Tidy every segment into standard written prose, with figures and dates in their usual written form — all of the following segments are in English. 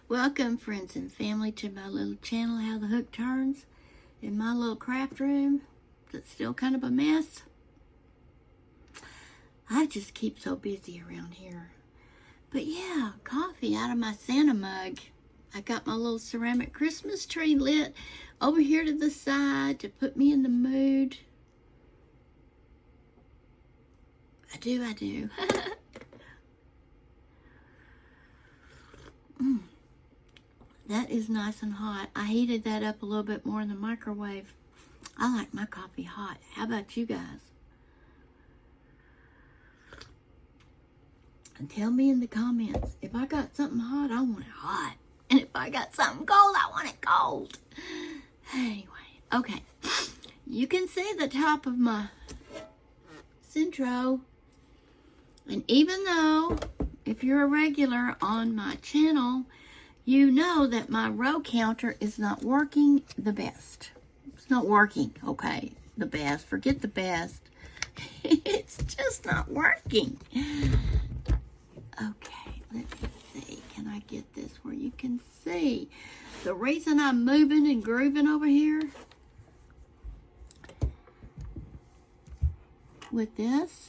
Welcome, friends and family, to my little channel, How the Hook Turns, in my little craft room that's still kind of a mess. I just keep so busy around here. But yeah, coffee out of my Santa mug. I got my little ceramic Christmas tree lit over here to the side to put me in the mood. I do. That is nice and hot. I heated that up a little bit more in the microwave. I like my coffee hot. How about you guys? And tell me in the comments, if I got something hot, I want it hot. And if I got something cold, I want it cold. Anyway, okay. You can see the top of my Centro. And even though, if you're a regular on my channel, you know that my row counter is not working the best. It's not working, okay, the best. Forget the best. It's just not working. Okay, let me see. Can I get this where you can see? The reason I'm moving and grooving over here with this,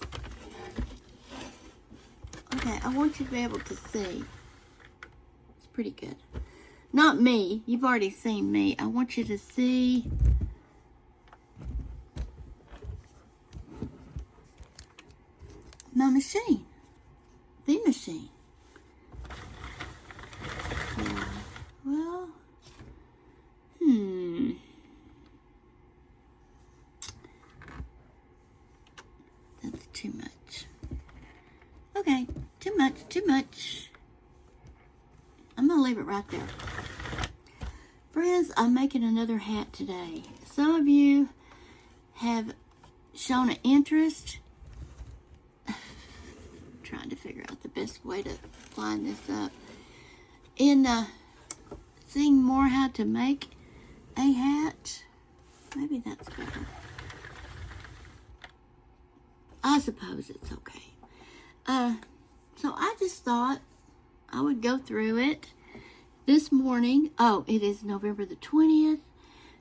okay, I want you to be able to see. It's pretty good. Not me. You've already seen me. I want you to see my machine. The machine. Well, that's too much. Okay, too much. I'm going to leave it right there. Friends, I'm making another hat today. Some of you have shown an interest. Trying to figure out the best way to line this up. In seeing more how to make a hat. Maybe that's better. I suppose it's okay. So I just thought I would go through it this morning. Oh, it is November the 20th,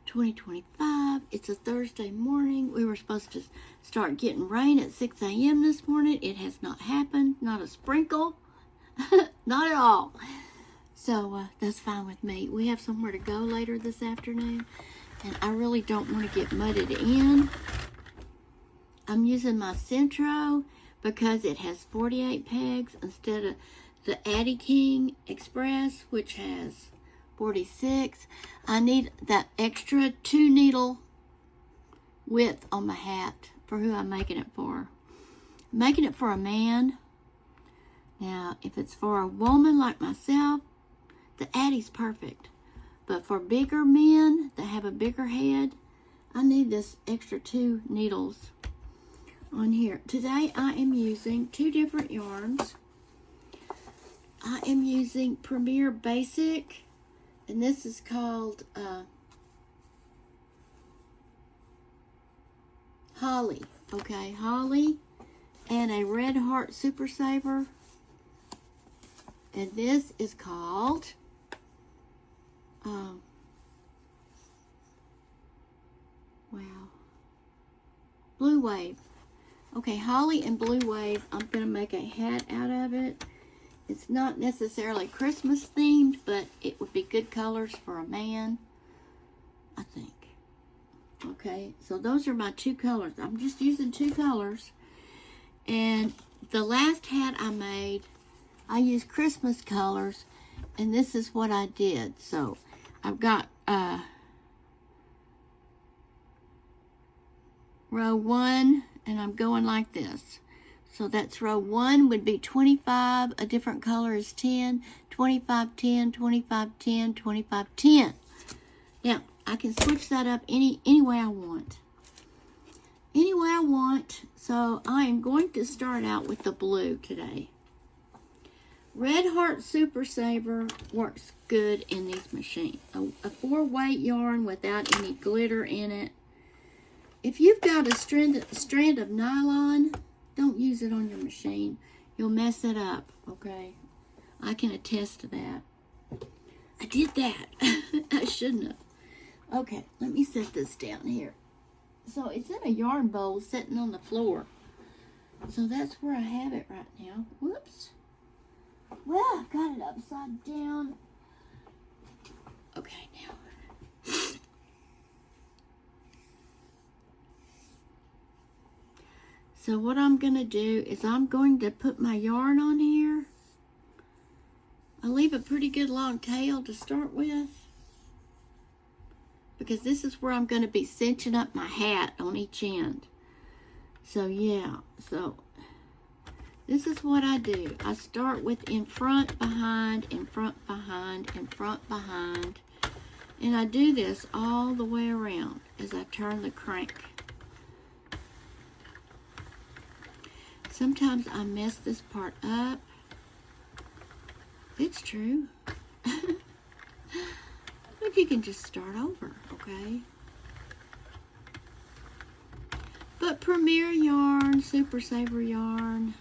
2025. It's a Thursday morning. We were supposed to start getting rain at 6 a.m. this morning. It has not happened. Not a sprinkle. Not at all. So that's fine with me. We have somewhere to go later this afternoon, and I really don't want to get mudded in. I'm using my Centro because it has 48 pegs instead of the Addy King Express, which has 46. I need that extra 2 needle width on my hat for who I'm making it for. I'm making it for a man. Now, if it's for a woman like myself, the Addy's perfect. But for bigger men that have a bigger head, I need this extra 2 needles on here. Today I am using 2 different yarns. I am using Premier Basic, and this is called Holly. Okay, Holly, and a Red Heart Super Saver. And this is called Blue Wave. Okay, Holly and Blue Wave. I'm going to make a hat out of it. It's not necessarily Christmas themed, but it would be good colors for a man, I think. Okay, so those are my 2 colors. I'm just using 2 colors. And the last hat I made, I used Christmas colors, and this is what I did. So I've got row 1, and I'm going like this. So that's row 1 would be 25, a different color is 10, 25, 10, 25, 10, 25, 10. Now, I can switch that up any way I want. Any way I want. So I am going to start out with the blue today. Red Heart Super Saver works good in these machines. A 4-weight yarn without any glitter in it. If you've got a strand of nylon, don't use it on your machine. You'll mess it up, okay? I can attest to that. I did that. I shouldn't have. Okay, let me set this down here. So it's in a yarn bowl sitting on the floor. So that's where I have it right now. Whoops. Well, I've got it upside down. Okay, now. So what I'm going to do is I'm going to put my yarn on here. I leave a pretty good long tail to start with, because this is where I'm going to be cinching up my hat on each end. So yeah, so this is what I do. I start with in front, behind, in front, behind, in front, behind. And I do this all the way around as I turn the crank. Sometimes I mess this part up. It's true. But you can just start over, okay? But Premier yarn, Super Saver yarn,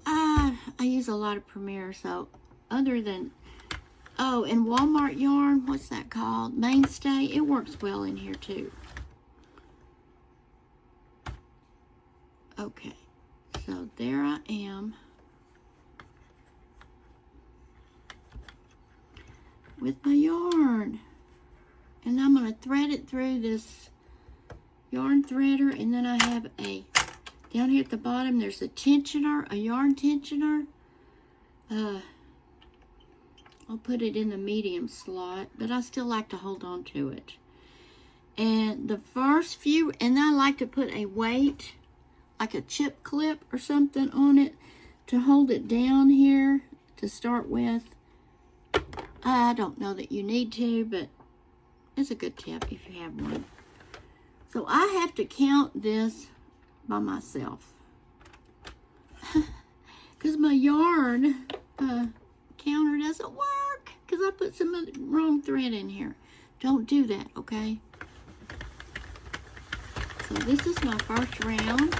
I use a lot of Premier, so other than, oh, and Walmart yarn, what's that called? Mainstay, it works well in here too. Okay, so there I am with my yarn, and I'm going to thread it through this yarn threader, and then I have a, down here at the bottom, there's a tensioner, a yarn tensioner. I'll put it in the medium slot, but I still like to hold on to it. And the first few, and I like to put a weight, like a chip clip or something on it to hold it down here to start with. I don't know that you need to, but it's a good tip if you have one. So I have to count this by myself, because my yarn counter doesn't work because I put some of the wrong thread in here. Don't do that, okay? So this is my first round.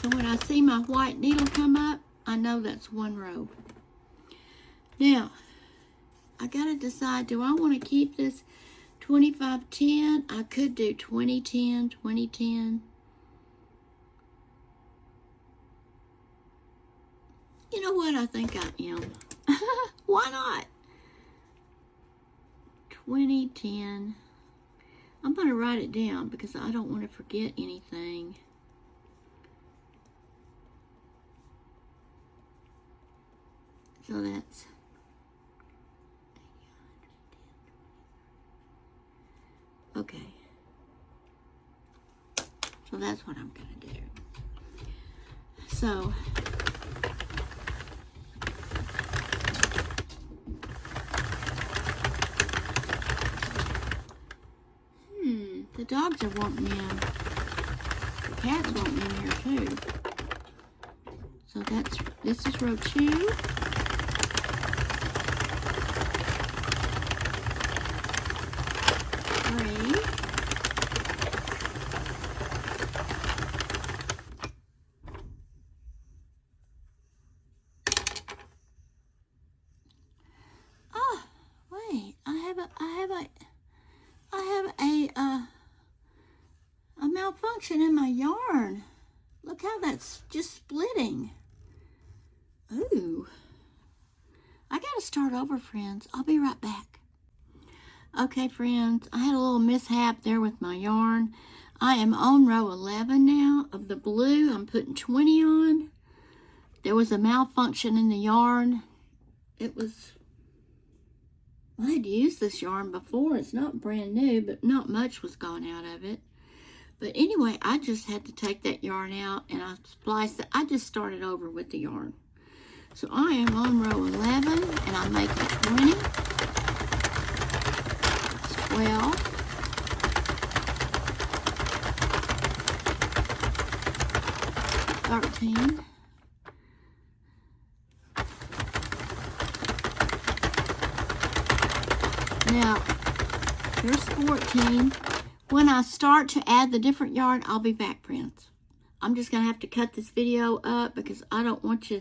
So when I see my white needle come up, I know that's one row. Now, I gotta decide, do I want to keep this 25-10? I could do 20-10, 20-10. You know what? I think I am. Why not? 20-10. I'm going to write it down because I don't want to forget anything. So that's okay. So that's what I'm going to do. So the dogs are wanting in. The cats want in here too. So this is row 2. 3. Oh, wait, I have a malfunction in my yarn. Look how that's just splitting. Ooh. I gotta start over, friends. I'll be right back. Okay, friends, I had a little mishap there with my yarn. I am on row 11 now of the blue. I'm putting 20 on. There was a malfunction in the yarn. I had used this yarn before. It's not brand new, but not much was gone out of it. But anyway, I just had to take that yarn out and I spliced it. I just started over with the yarn. So I am on row 11 and I'm making 20. It's 12. 13. Now, here's 14. When I start to add the different yarn, I'll be back, friends. I'm just going to have to cut this video up because I don't want you...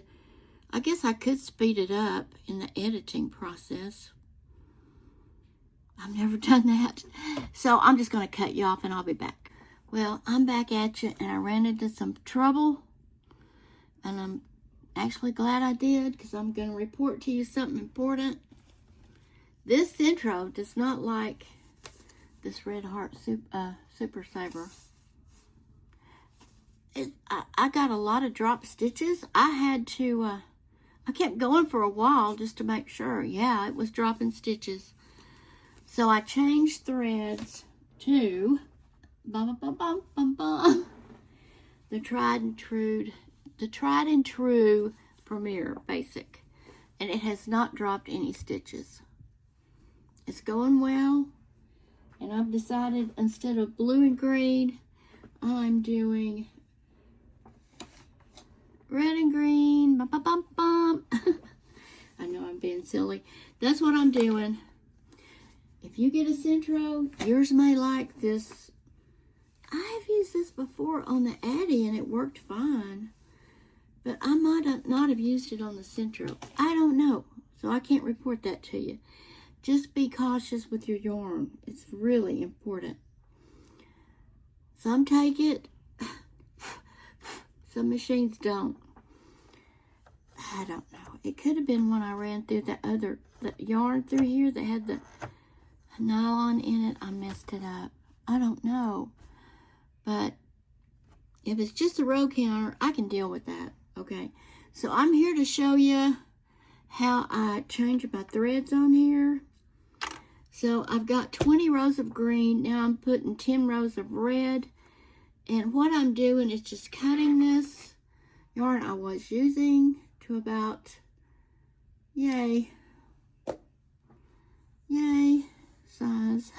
I guess I could speed it up in the editing process. I've never done that. So I'm just going to cut you off and I'll be back. Well, I'm back at you and I ran into some trouble. And I'm actually glad I did because I'm going to report to you something important. This Centro does not like this Red Heart Super Saver. I got a lot of drop stitches. I had to... I kept going for a while just to make sure. Yeah, it was dropping stitches. So I changed threads to the tried and true Premier Basic. And it has not dropped any stitches. It's going well. And I've decided instead of blue and green, I'm doing red and green. Bum, bum, bum, bum. I know I'm being silly. That's what I'm doing. If you get a Centro, yours may like this. I have used this before on the Addy and it worked fine. But I might not have used it on the Centro. I don't know. So I can't report that to you. Just be cautious with your yarn. It's really important. Some take it. Some machines don't. I don't know. It could have been when I ran through the yarn through here that had the nylon in it. I messed it up. I don't know. But if it's just a row counter, I can deal with that. Okay. So I'm here to show you how I change my threads on here. So I've got 20 rows of green. Now I'm putting 10 rows of red. And what I'm doing is just cutting this yarn I was using to about, yay size.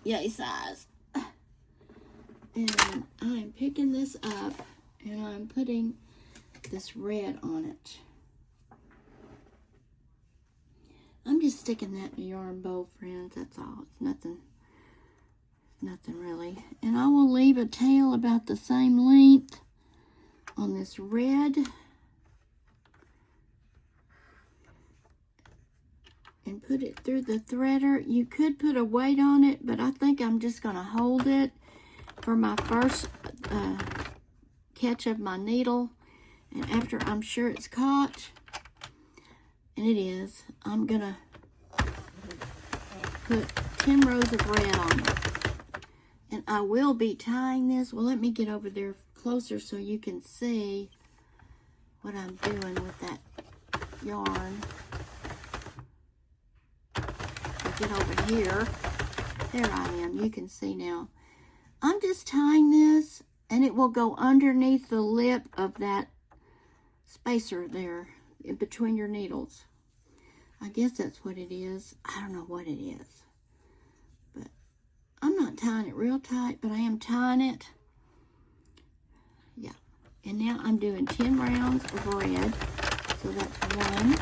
Yay size. And I'm picking this up and I'm putting this red on it. I'm just sticking that in the yarn bowl, friends. That's all. It's nothing really. And I will leave a tail about the same length on this red. And put it through the threader. You could put a weight on it, but I think I'm just going to hold it for my first catch of my needle. And after I'm sure it's caught, and it is, I'm going to put 10 rows of red on it. And I will be tying this. Well, let me get over there closer so you can see what I'm doing with that yarn. I'll get over here. There I am. You can see now. I'm just tying this, and it will go underneath the lip of that spacer there in between your needles. I guess that's what it is. I don't know what it is. But I'm not tying it real tight, but I am tying it. Yeah. And now I'm doing 10 rounds of red. So that's 1.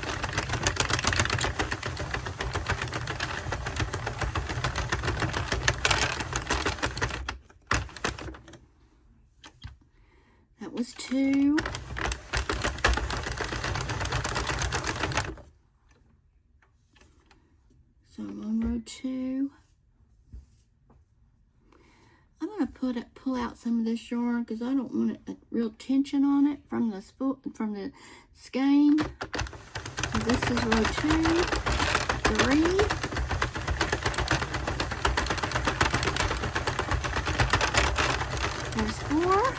That was 2. So I'm on row 2. I'm going to pull out some of this yarn because I don't want a real tension on it from the skein. So this is row 2, 3. There's 4.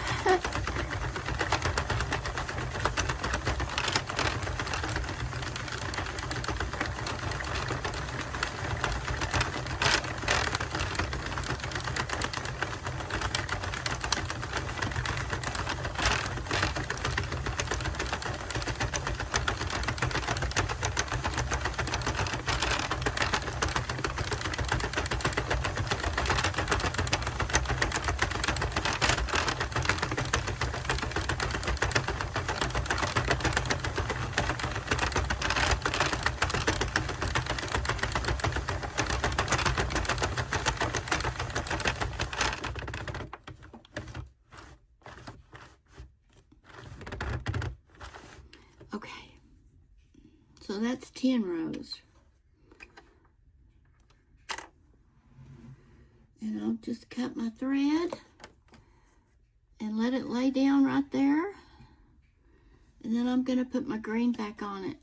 Okay, so that's 10 rows. And I'll just cut my thread and let it lay down right there. And then I'm going to put my green back on it.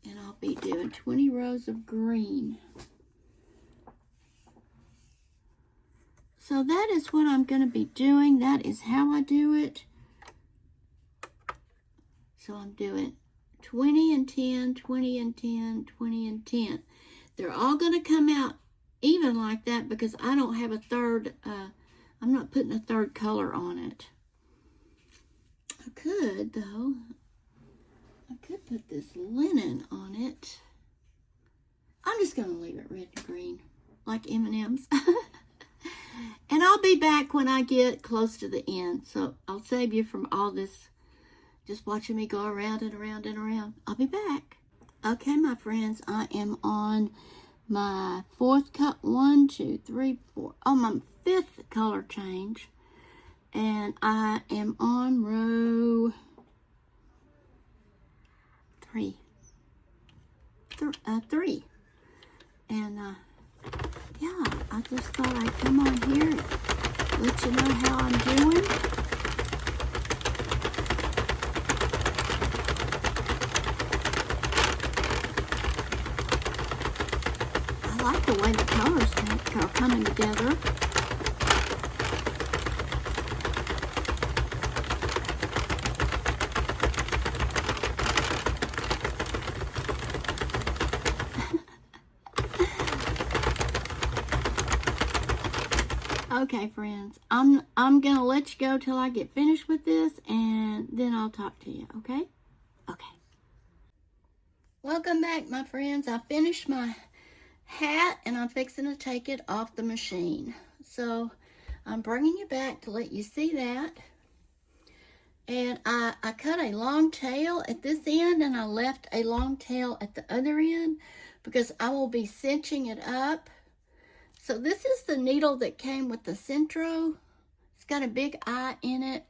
And I'll be doing 20 rows of green. So that is what I'm going to be doing. That is how I do it. So I'm doing 20 and 10, 20 and 10, 20 and 10. They're all going to come out even like that because I don't have a third, I'm not putting a third color on it. I could, though. I could put this linen on it. I'm just going to leave it red and green, like M&M's. And I'll be back when I get close to the end. So I'll save you from all this, just watching me go around and around and around. I'll be back. Okay, my friends, I am on my fourth cut, 1, 2, 3, 4. Oh, my fifth color change. And I am on row 3. 3. And, yeah, I just thought I'd come on here and let you know how I'm doing. I like the way the colors are coming together. Okay, friends, I'm gonna let you go till I get finished with this, and then I'll talk to you, okay? Okay. Welcome back, my friends. I finished my hat, and I'm fixing to take it off the machine. So I'm bringing you back to let you see that. And I cut a long tail at this end, and I left a long tail at the other end because I will be cinching it up. So this is the needle that came with the Centro. It's got a big eye in it.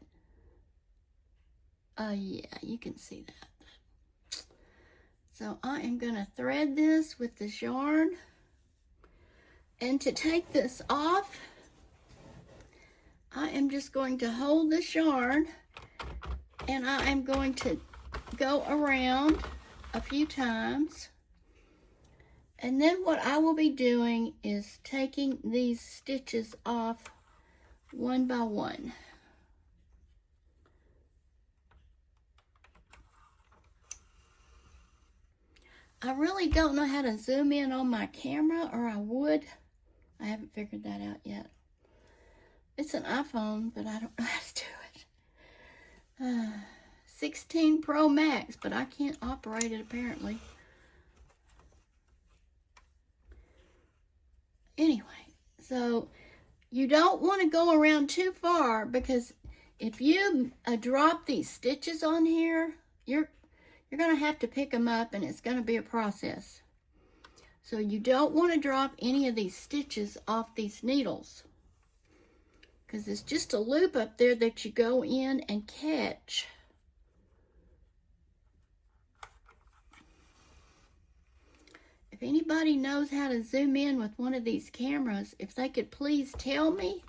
Yeah, you can see that. So I am going to thread this with this yarn. And to take this off, I am just going to hold this yarn, and I am going to go around a few times. And then what I will be doing is taking these stitches off one by one. I really don't know how to zoom in on my camera, or I would. I haven't figured that out yet. It's an iPhone, but I don't know how to do it. 16 Pro Max, but I can't operate it apparently. Anyway, so you don't want to go around too far, because if you drop these stitches on here, you're going to have to pick them up, and it's going to be a process. So you don't want to drop any of these stitches off these needles, because it's just a loop up there that you go in and catch. If anybody knows how to zoom in with one of these cameras, if they could please tell me.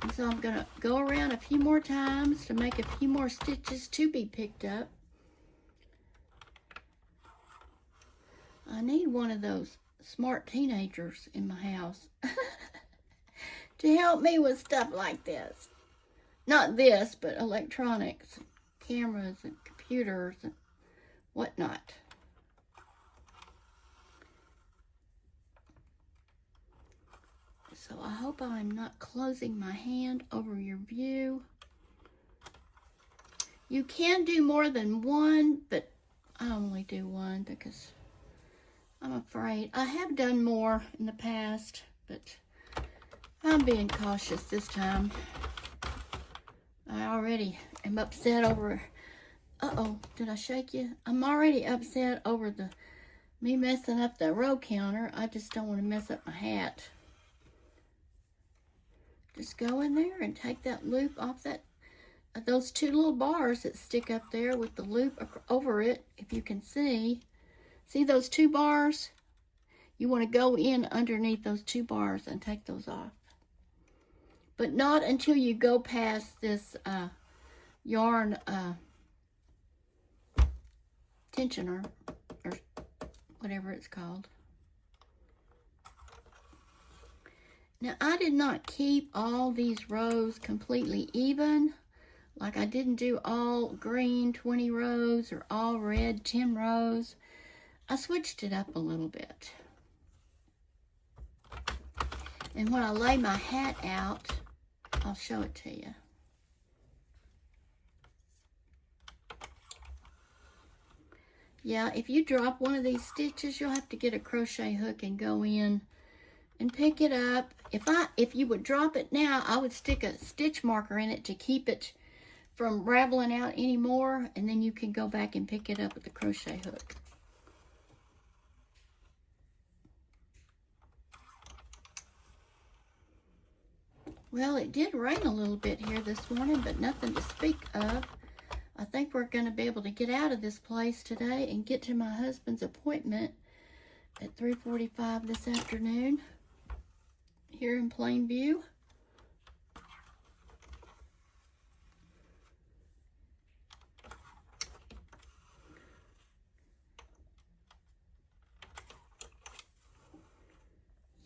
And so I'm going to go around a few more times to make a few more stitches to be picked up. I need one of those smart teenagers in my house to help me with stuff like this. Not this, but electronics, cameras and computers and whatnot. So I hope I'm not closing my hand over your view. You can do more than one, but I only do one because I'm afraid. I have done more in the past, but I'm being cautious this time. I already am upset over, uh-oh, did I shake you? I'm already upset over me messing up the row counter. I just don't want to mess up my hat. Just go in there and take that loop off that those two little bars that stick up there with the loop over it, if you can see those two bars? You want to go in underneath those two bars and take those off. But not until you go past this yarn tensioner, or whatever it's called. Now, I did not keep all these rows completely even. Like, I didn't do all green 20 rows or all red 10 rows. I switched it up a little bit. And when I lay my hat out, I'll show it to you. Yeah, if you drop one of these stitches, you'll have to get a crochet hook and go in and pick it up. If you would drop it now, I would stick a stitch marker in it to keep it from raveling out anymore, and then you can go back and pick it up with the crochet hook. Well, it did rain a little bit here this morning, but nothing to speak of. I think we're going to be able to get out of this place today and get to my husband's appointment at 3:45 this afternoon here in Plainview.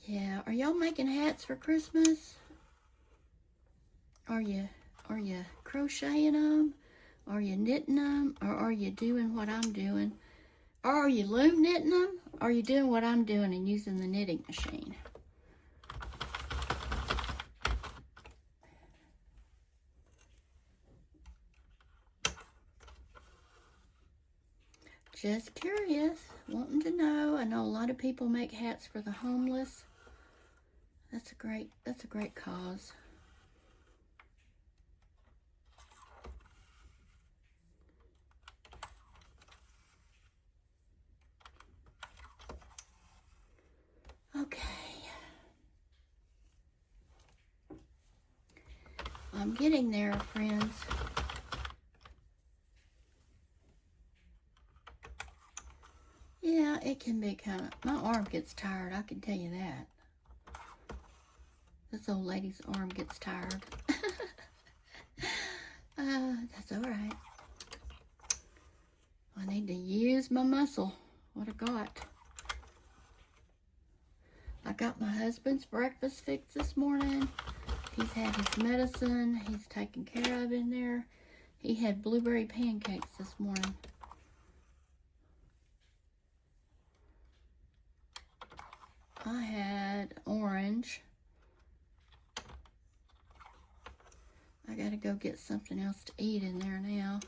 Yeah, are y'all making hats for Christmas? Are you crocheting them? Are you knitting them? Or are you doing what I'm doing? Or are you loom knitting them? Or are you doing what I'm doing and using the knitting machine? Just curious, wanting to know. I know a lot of people make hats for the homeless. That's a great cause. Okay. I'm getting there, friends. Yeah, it can be kind of, my arm gets tired, I can tell you that. This old lady's arm gets tired. That's all right. I need to use my muscle. What I got. I got my husband's breakfast fixed this morning. He's had his medicine. He's taken care of in there. He had blueberry pancakes this morning. I had orange. I gotta go get something else to eat in there now.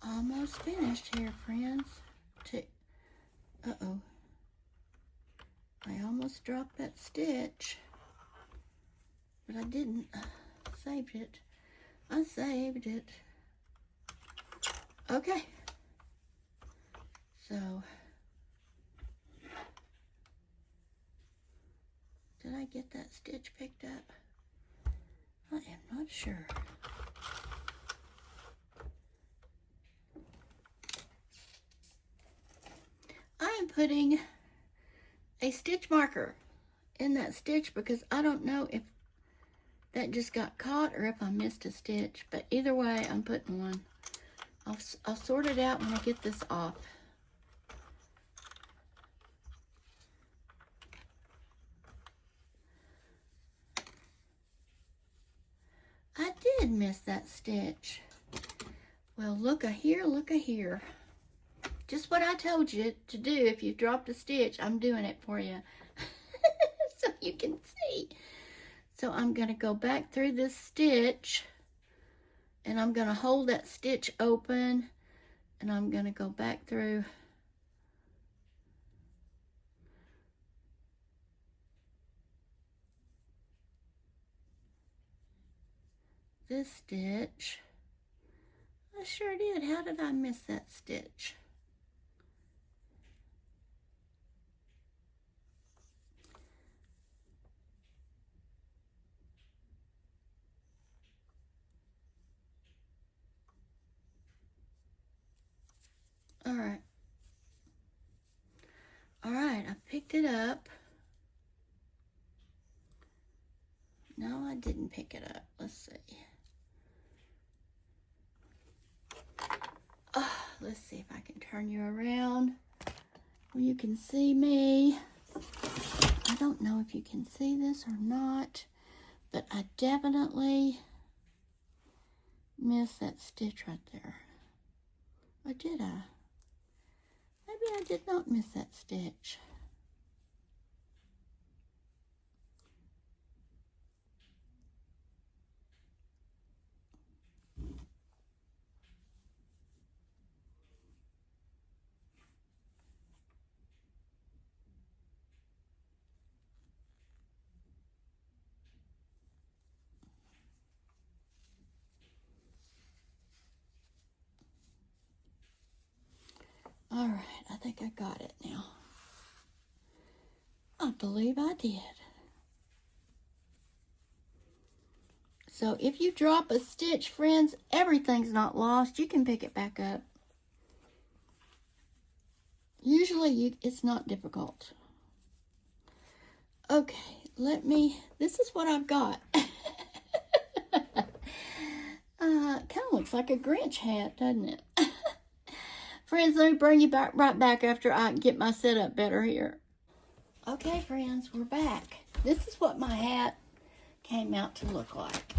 Almost finished here, friends. Uh-oh. I almost dropped that stitch. But I didn't. Saved it. I saved it. Okay. So, did I get that stitch picked up? I am not sure. I am putting a stitch marker in that stitch because I don't know if that just got caught or if I missed a stitch. But either way, I'm putting one. I'll sort it out when I get this off. I did miss that stitch. Well, look-a here, look-a here. Just what I told you to do. If you dropped a stitch, I'm doing it for you. So you can see. So I'm going to go back through this stitch. And I'm going to hold that stitch open. And I'm going to go back through. This stitch. I sure did. How did I miss that stitch? All right. All right, I picked it up. No, I didn't pick it up. Let's see. Oh, let's see if I can turn you around where you can see me. I don't know if you can see this or not, but I definitely missed that stitch right there. Or did I? Maybe I did not miss that stitch. All right, I think I got it now. I believe I did. So if you drop a stitch, friends, everything's not lost. You can pick it back up. Usually it's not difficult. Okay, this is what I've got. Kind of looks like a Grinch hat, doesn't it? Friends, let me bring you right back after I get my setup better here. Okay, friends, we're back. This is what my hat came out to look like.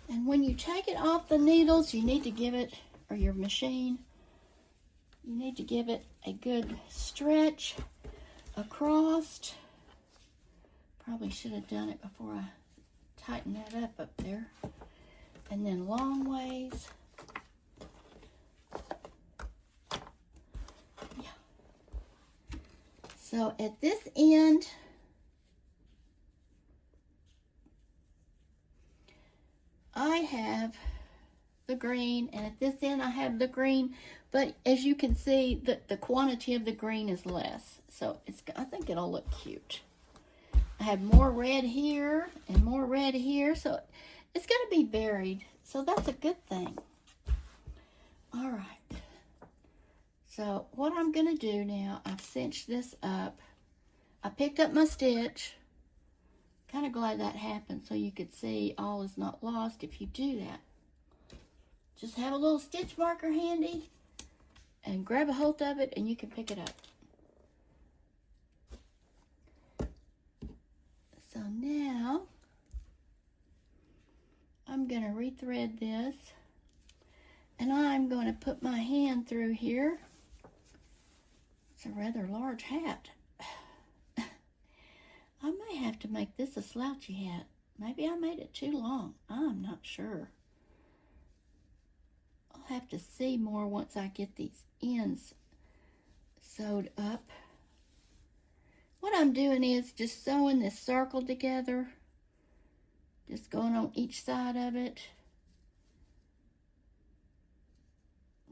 And when you take it off the needles, you need to give it, or your machine, you need to give it a good stretch across. Probably should have done it before I tightened that up there. And then long ways. Yeah. So at this end, I have the green, and at this end I have the green, but as you can see, the quantity of the green is less. So I think it'll look cute. I have more red here and more red here, so it's going to be varied. So that's a good thing. All right. So what I'm going to do now, I've cinched this up. I picked up my stitch. Kind of glad that happened so you could see all is not lost if you do that. Just have a little stitch marker handy and grab a hold of it and you can pick it up. So now I'm going to rethread this and I'm going to put my hand through here. It's a rather large hat. I may have to make this a slouchy hat. Maybe I made it too long. I'm not sure. I'll have to see more once I get these ends sewed up. What I'm doing is just sewing this circle together. Just going on each side of it.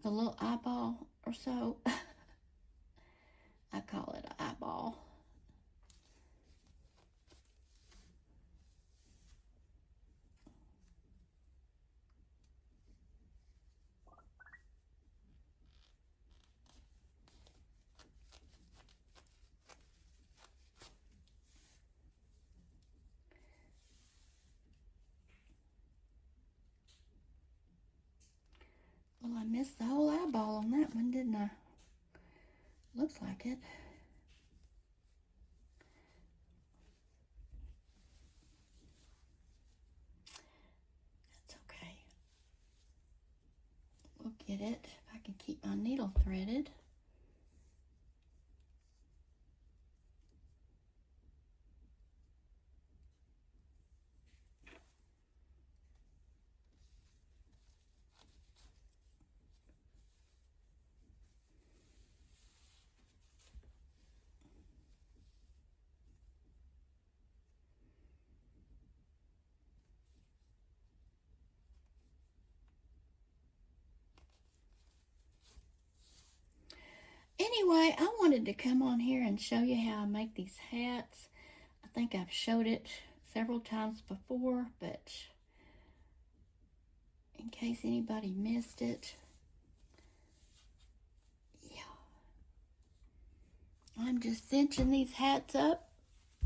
The little eyeball or so. I call it an eyeball. Well, I missed the whole eyeball on that one, didn't I? Looks like it. That's okay. We'll get it if I can keep my needle threaded. Anyway, I wanted to come on here and show you how I make these hats. I think I've showed it several times before, but in case anybody missed it, I'm just cinching these hats up,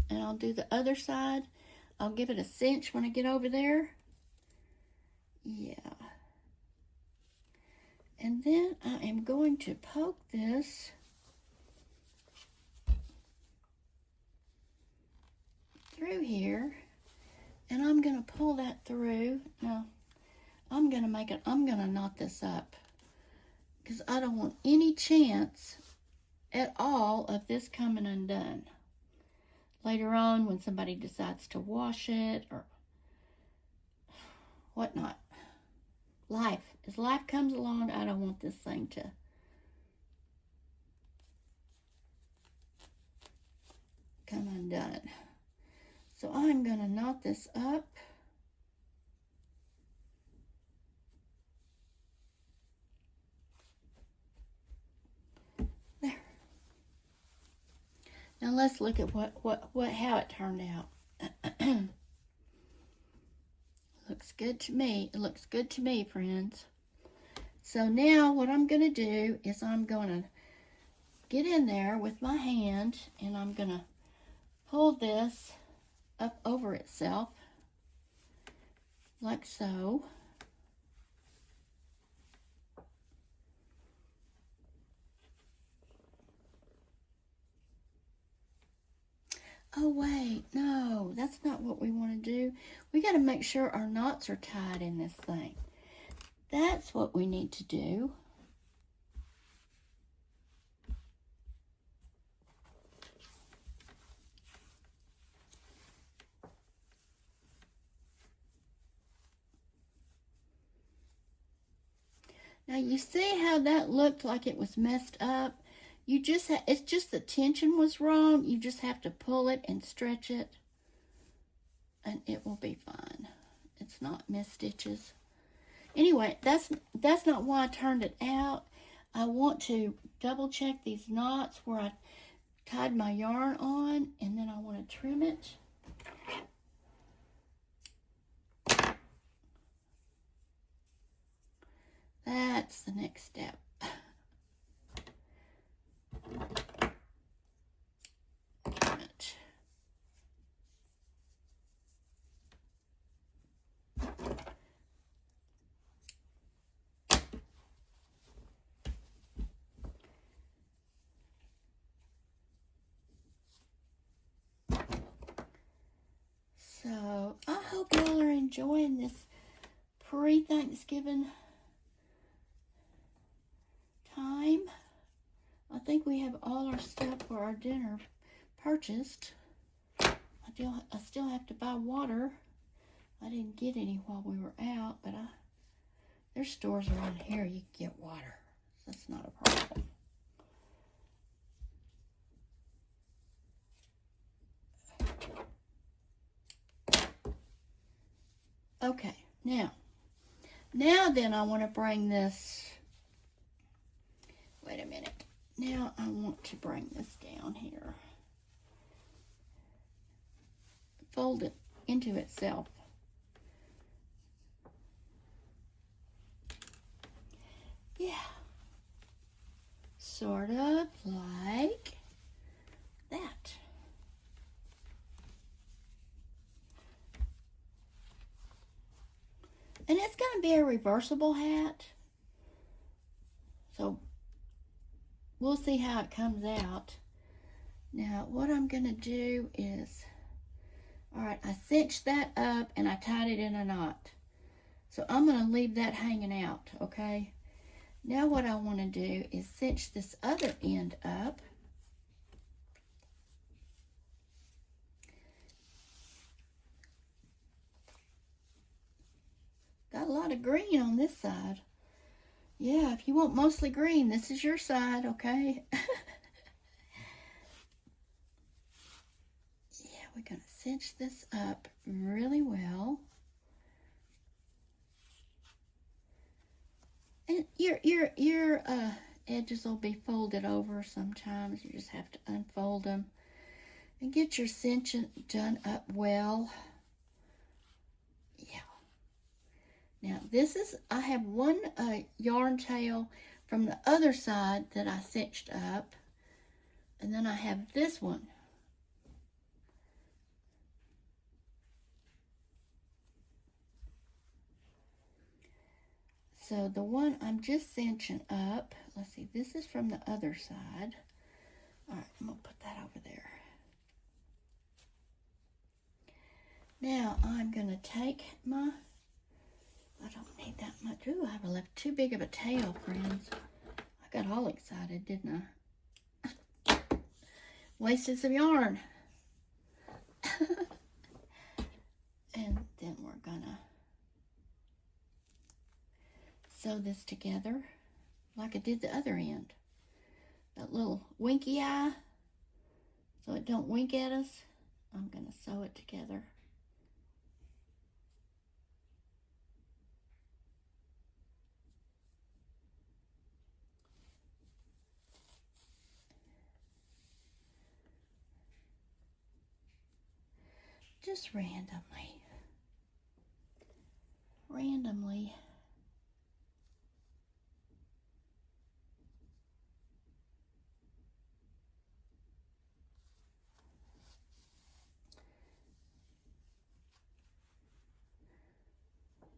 and I'll do the other side. I'll give it a cinch when I get over there. Yeah. And then I am going to poke this through here, and I'm going to pull that through. Now, I'm going to knot this up because I don't want any chance at all of this coming undone later on when somebody decides to wash it or whatnot. As life comes along, I don't want this thing to come undone. So I'm going to knot this up. There. Now let's look at how it turned out. Looks good to me. It looks good to me, friends. So now what I'm going to do is I'm going to get in there with my hand, and I'm going to pull this up over itself like so. Oh wait, no, that's not what we want to do. We got to make sure our knots are tied in this thing. That's what we need to do. Now you see how that looked like it was messed up? You just it's just the tension was wrong. You just have to pull it and stretch it, and it will be fine. It's not missed stitches. Anyway, that's not why I turned it out. I want to double check these knots where I tied my yarn on, and then I want to trim it. That's the next step. Trim it. So I hope y'all are enjoying this pre-Thanksgiving time. I think we have all our stuff for our dinner purchased. I still have to buy water. I didn't get any while we were out, but there's stores around here you can get water. So that's not a problem. Okay, now then I want to bring this, wait a minute. Now I want to bring this down here. Fold it into itself. Yeah. Sort of like that. And it's going to be a reversible hat. So we'll see how it comes out. Now what I'm going to do is, all right, I cinched that up and I tied it in a knot. So I'm going to leave that hanging out, okay? Now what I want to do is cinch this other end up. Got a lot of green on this side. Yeah, if you want mostly green, this is your side, okay? Yeah, we're going to cinch this up really well. And your edges will be folded over sometimes. You just have to unfold them and get your cinching done up well. Yeah. Now this is, I have one yarn tail from the other side that I cinched up. And then I have this one. So the one I'm just cinching up, let's see, this is from the other side. All right, I'm gonna put that over there. Now I'm gonna take my, I don't need that much. Ooh, I left too big of a tail, friends. I got all excited, didn't I? Wasted some yarn. And then we're gonna sew this together like I did the other end. That little winky eye, so it don't wink at us. I'm gonna sew it together. Just randomly.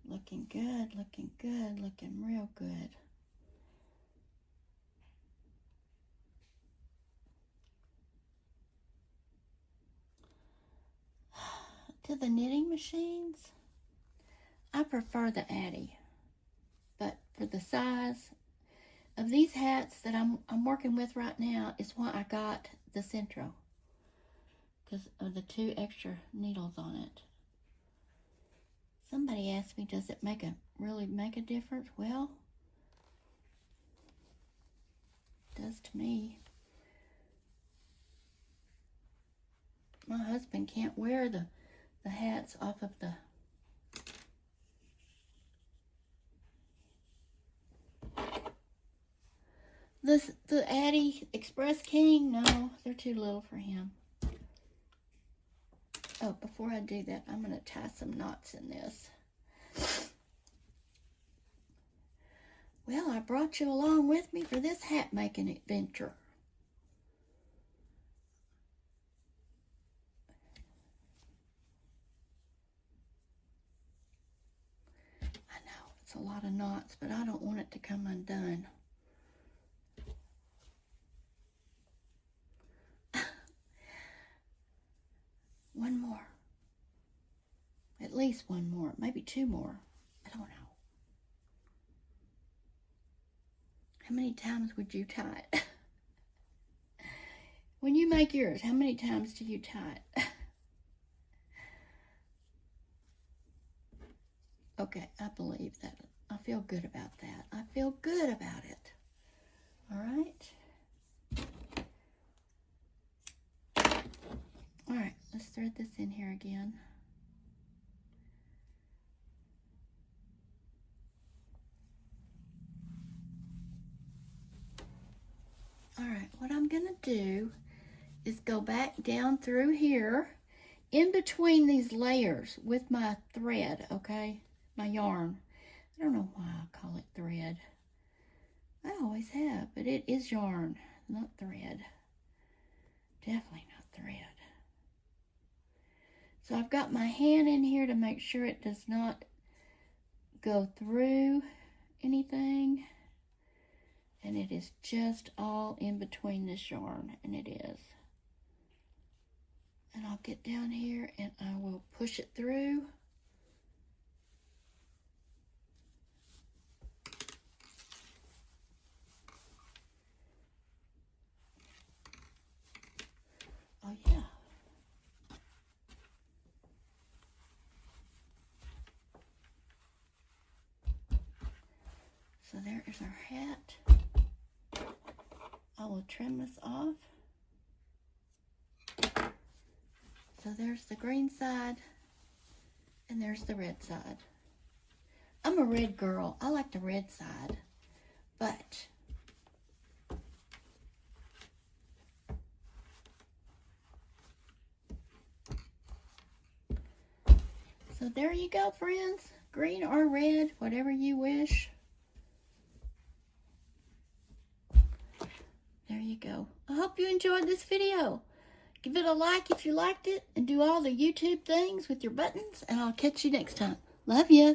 Looking good, looking good, looking real good. To the knitting machines, I prefer the Addy, but for the size of these hats that I'm working with right now is why I got the Centro, because of the 2 extra needles on it. Somebody asked me, does it really make a difference? Well, it does to me. My husband can't wear the hats off of the the Addy Express King. No, they're too little for him. Oh, before I do that, I'm going to tie some knots in this. Well, I brought you along with me for this hat making adventure. I know, it's a lot of knots, but I don't want it to come undone. One more. At least one more, maybe 2 more. I don't know. How many times would you tie it? When you make yours, how many times do you tie it? Okay, I believe that. I feel good about that. I feel good about it. All right. All right, let's thread this in here again. All right, what I'm gonna do is go back down through here in between these layers with my thread, okay? My yarn. I don't know why I call it thread. I always have, but it is yarn, not thread. Definitely not thread. So I've got my hand in here to make sure it does not go through anything. And it is just all in between this yarn, and it is. And I'll get down here and I will push it through. Oh yeah. So there is our hat. I will trim this off. So there's the green side and there's the red side. I'm a red girl. I like the red side, but so there you go, friends. Green or red, whatever you wish. There you go. I hope you enjoyed this video. Give it a like if you liked it, and do all the YouTube things with your buttons, and I'll catch you next time. Love ya.